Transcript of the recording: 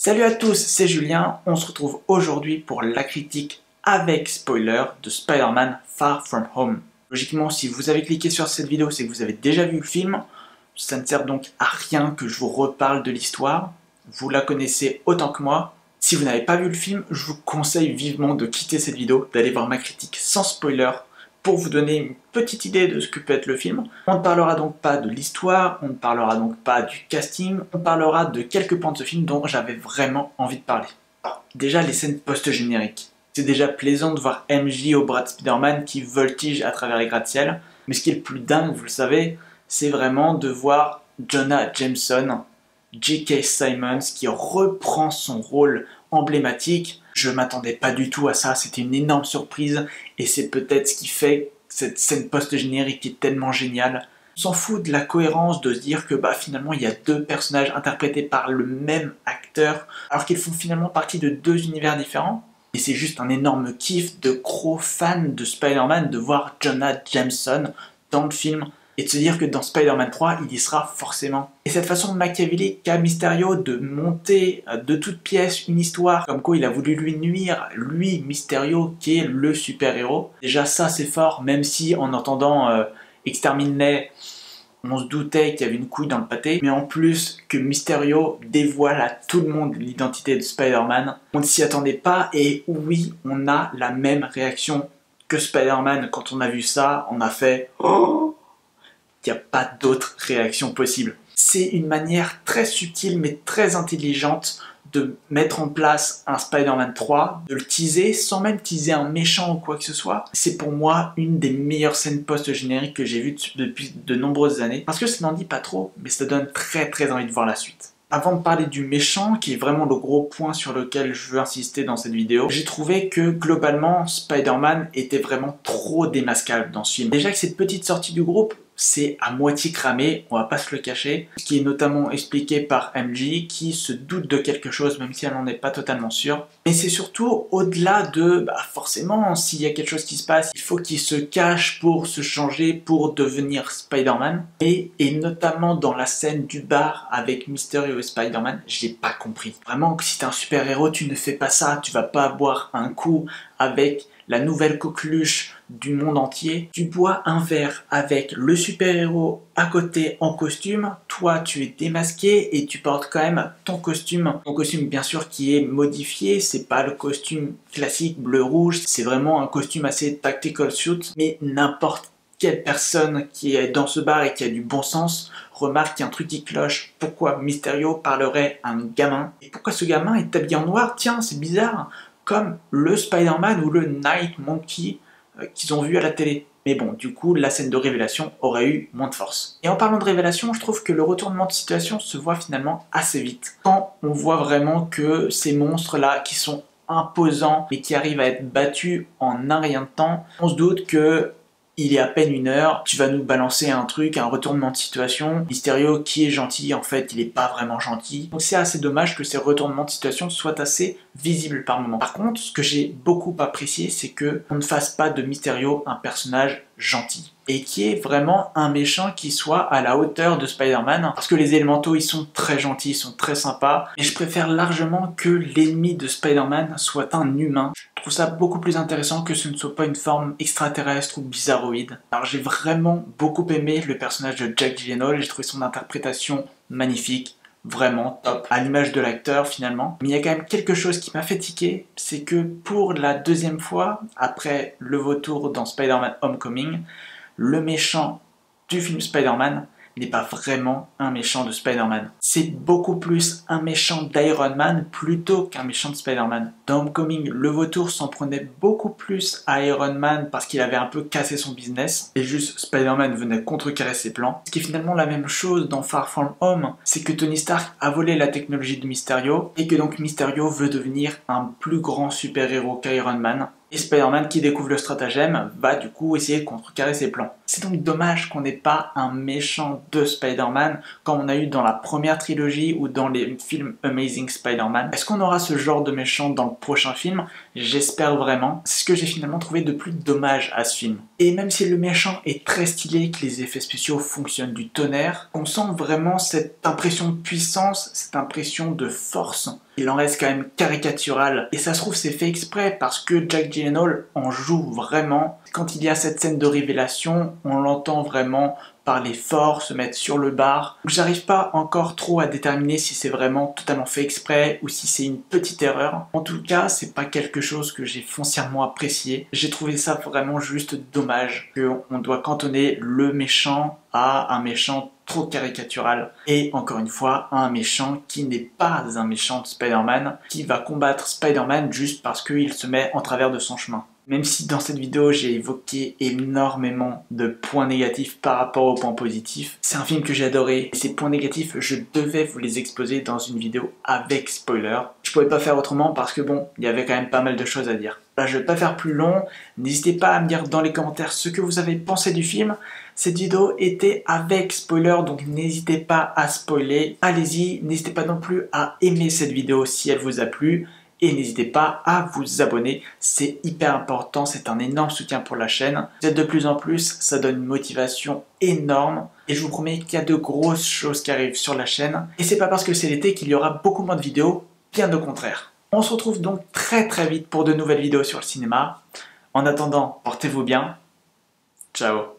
Salut à tous, c'est Julien, on se retrouve aujourd'hui pour la critique avec spoiler de Spider-Man Far From Home. Logiquement, si vous avez cliqué sur cette vidéo, c'est que vous avez déjà vu le film. Ça ne sert donc à rien que je vous reparle de l'histoire. Vous la connaissez autant que moi. Si vous n'avez pas vu le film, je vous conseille vivement de quitter cette vidéo, d'aller voir ma critique sans spoiler, pour vous donner une petite idée de ce que peut être le film. On ne parlera donc pas de l'histoire, on ne parlera donc pas du casting, on parlera de quelques points de ce film dont j'avais vraiment envie de parler. Alors, déjà les scènes post-génériques. C'est déjà plaisant de voir MJ au bras de Spider-Man qui voltige à travers les gratte-ciel, mais ce qui est le plus dingue, vous le savez, c'est vraiment de voir Jonah Jameson, J.K. Simmons, qui reprend son rôle emblématique. Je m'attendais pas du tout à ça, c'était une énorme surprise, et c'est peut-être ce qui fait cette scène post-générique qui est tellement géniale. On s'en fout de la cohérence, de se dire que finalement il y a deux personnages interprétés par le même acteur, alors qu'ils font finalement partie de deux univers différents. Et c'est juste un énorme kiff de gros fan de Spider-Man de voir Jonah Jameson dans le film, et de se dire que dans Spider-Man 3, il y sera forcément. Et cette façon machiavélique qu'a Mysterio de monter de toutes pièces une histoire, comme quoi il a voulu lui nuire, lui, Mysterio, qui est le super-héros. Déjà ça c'est fort, même si en entendant Extermine-les, on se doutait qu'il y avait une couille dans le pâté, mais en plus que Mysterio dévoile à tout le monde l'identité de Spider-Man, on ne s'y attendait pas, et oui, on a la même réaction que Spider-Man. Quand on a vu ça, on a fait « Oh !» Il n'y a pas d'autre réaction possible. C'est une manière très subtile mais très intelligente de mettre en place un Spider-Man 3, de le teaser sans même teaser un méchant ou quoi que ce soit. C'est pour moi une des meilleures scènes post-génériques que j'ai vues depuis de nombreuses années. Parce que ça n'en dit pas trop, mais ça donne très envie de voir la suite. Avant de parler du méchant, qui est vraiment le gros point sur lequel je veux insister dans cette vidéo, j'ai trouvé que globalement Spider-Man était vraiment trop démasquable dans ce film. Déjà que cette petite sortie du groupe, c'est à moitié cramé, on va pas se le cacher, ce qui est notamment expliqué par MJ qui se doute de quelque chose même si elle n'en est pas totalement sûre. Mais c'est surtout au-delà de, forcément, s'il y a quelque chose qui se passe, il faut qu'il se cache pour se changer, pour devenir Spider-Man. Et notamment dans la scène du bar avec Mysterio et Spider-Man, j'ai pas compris. Vraiment, que si t'es un super-héros, tu ne fais pas ça, tu vas pas boire un coup avec la nouvelle coqueluche du monde entier. Tu bois un verre avec le super-héros à côté en costume, toi tu es démasqué et tu portes quand même ton costume. Ton costume bien sûr qui est modifié, c'est pas le costume classique bleu-rouge, c'est vraiment un costume assez tactical suit, mais n'importe quelle personne qui est dans ce bar et qui a du bon sens remarque qu'il y a un truc qui cloche. Pourquoi Mysterio parlerait à un gamin? Et pourquoi ce gamin est habillé en noir? Tiens, c'est bizarre, comme le Spider-Man ou le Night Monkey qu'ils ont vu à la télé. Mais bon, du coup, la scène de révélation aurait eu moins de force. Et en parlant de révélation, je trouve que le retournement de situation se voit finalement assez vite. Quand on voit vraiment que ces monstres-là, qui sont imposants, mais qui arrivent à être battus en un rien de temps, on se doute que il est à peine 1 heure, tu vas nous balancer un truc, un retournement de situation. Mysterio qui est gentil, en fait, il est pas vraiment gentil. Donc c'est assez dommage que ces retournements de situation soient assez visibles par moments. Par contre, ce que j'ai beaucoup apprécié, c'est que on ne fasse pas de Mysterio un personnage gentil. Et qui est vraiment un méchant qui soit à la hauteur de Spider-Man. Parce que les élémentaux, ils sont très gentils, ils sont très sympas. Et je préfère largement que l'ennemi de Spider-Man soit un humain. Je trouve ça beaucoup plus intéressant que ce ne soit pas une forme extraterrestre ou bizarroïde. Alors j'ai vraiment beaucoup aimé le personnage de Jack Gyllenhaal, j'ai trouvé son interprétation magnifique, vraiment top, à l'image de l'acteur finalement. Mais il y a quand même quelque chose qui m'a fait tiquer, c'est que pour la deuxième fois, après le vautour dans Spider-Man Homecoming, le méchant du film Spider-Man n'est pas vraiment un méchant de Spider-Man. C'est beaucoup plus un méchant d'Iron Man plutôt qu'un méchant de Spider-Man. Dans Homecoming, le vautour s'en prenait beaucoup plus à Iron Man parce qu'il avait un peu cassé son business et juste Spider-Man venait contrecarrer ses plans. Ce qui est finalement la même chose dans Far From Home, c'est que Tony Stark a volé la technologie de Mysterio et que donc Mysterio veut devenir un plus grand super-héros qu'Iron Man. Et Spider-Man qui découvre le stratagème va du coup essayer de contrecarrer ses plans. C'est donc dommage qu'on n'ait pas un méchant de Spider-Man comme on a eu dans la première trilogie ou dans les films Amazing Spider-Man. Est-ce qu'on aura ce genre de méchant dans le prochain film? J'espère vraiment. C'est ce que j'ai finalement trouvé de plus dommage à ce film. Et même si le méchant est très stylé, que les effets spéciaux fonctionnent du tonnerre, on sent vraiment cette impression de puissance, cette impression de force il en reste quand même caricatural. Et ça se trouve c'est fait exprès parce que Jake Gyllenhaal en joue vraiment. Quand il y a cette scène de révélation, on l'entend vraiment parler fort, se mettre sur le bar. J'arrive pas encore trop à déterminer si c'est vraiment totalement fait exprès ou si c'est une petite erreur. En tout cas, c'est pas quelque chose que j'ai foncièrement apprécié. J'ai trouvé ça vraiment juste dommage qu'on doit cantonner le méchant à un méchant trop caricatural et encore une fois à un méchant qui n'est pas un méchant de Spider-Man qui va combattre Spider-Man juste parce qu'il se met en travers de son chemin. Même si dans cette vidéo j'ai évoqué énormément de points négatifs par rapport aux points positifs, c'est un film que j'ai adoré et ces points négatifs je devais vous les exposer dans une vidéo avec spoiler. Je pouvais pas faire autrement parce que bon, il y avait quand même pas mal de choses à dire. Là je vais pas faire plus long, n'hésitez pas à me dire dans les commentaires ce que vous avez pensé du film. Cette vidéo était avec spoiler donc n'hésitez pas à spoiler. Allez-y, n'hésitez pas non plus à aimer cette vidéo si elle vous a plu. Et n'hésitez pas à vous abonner, c'est hyper important, c'est un énorme soutien pour la chaîne. Vous êtes de plus en plus, ça donne une motivation énorme. Et je vous promets qu'il y a de grosses choses qui arrivent sur la chaîne. Et c'est pas parce que c'est l'été qu'il y aura beaucoup moins de vidéos, bien au contraire. On se retrouve donc très vite pour de nouvelles vidéos sur le cinéma. En attendant, portez-vous bien. Ciao.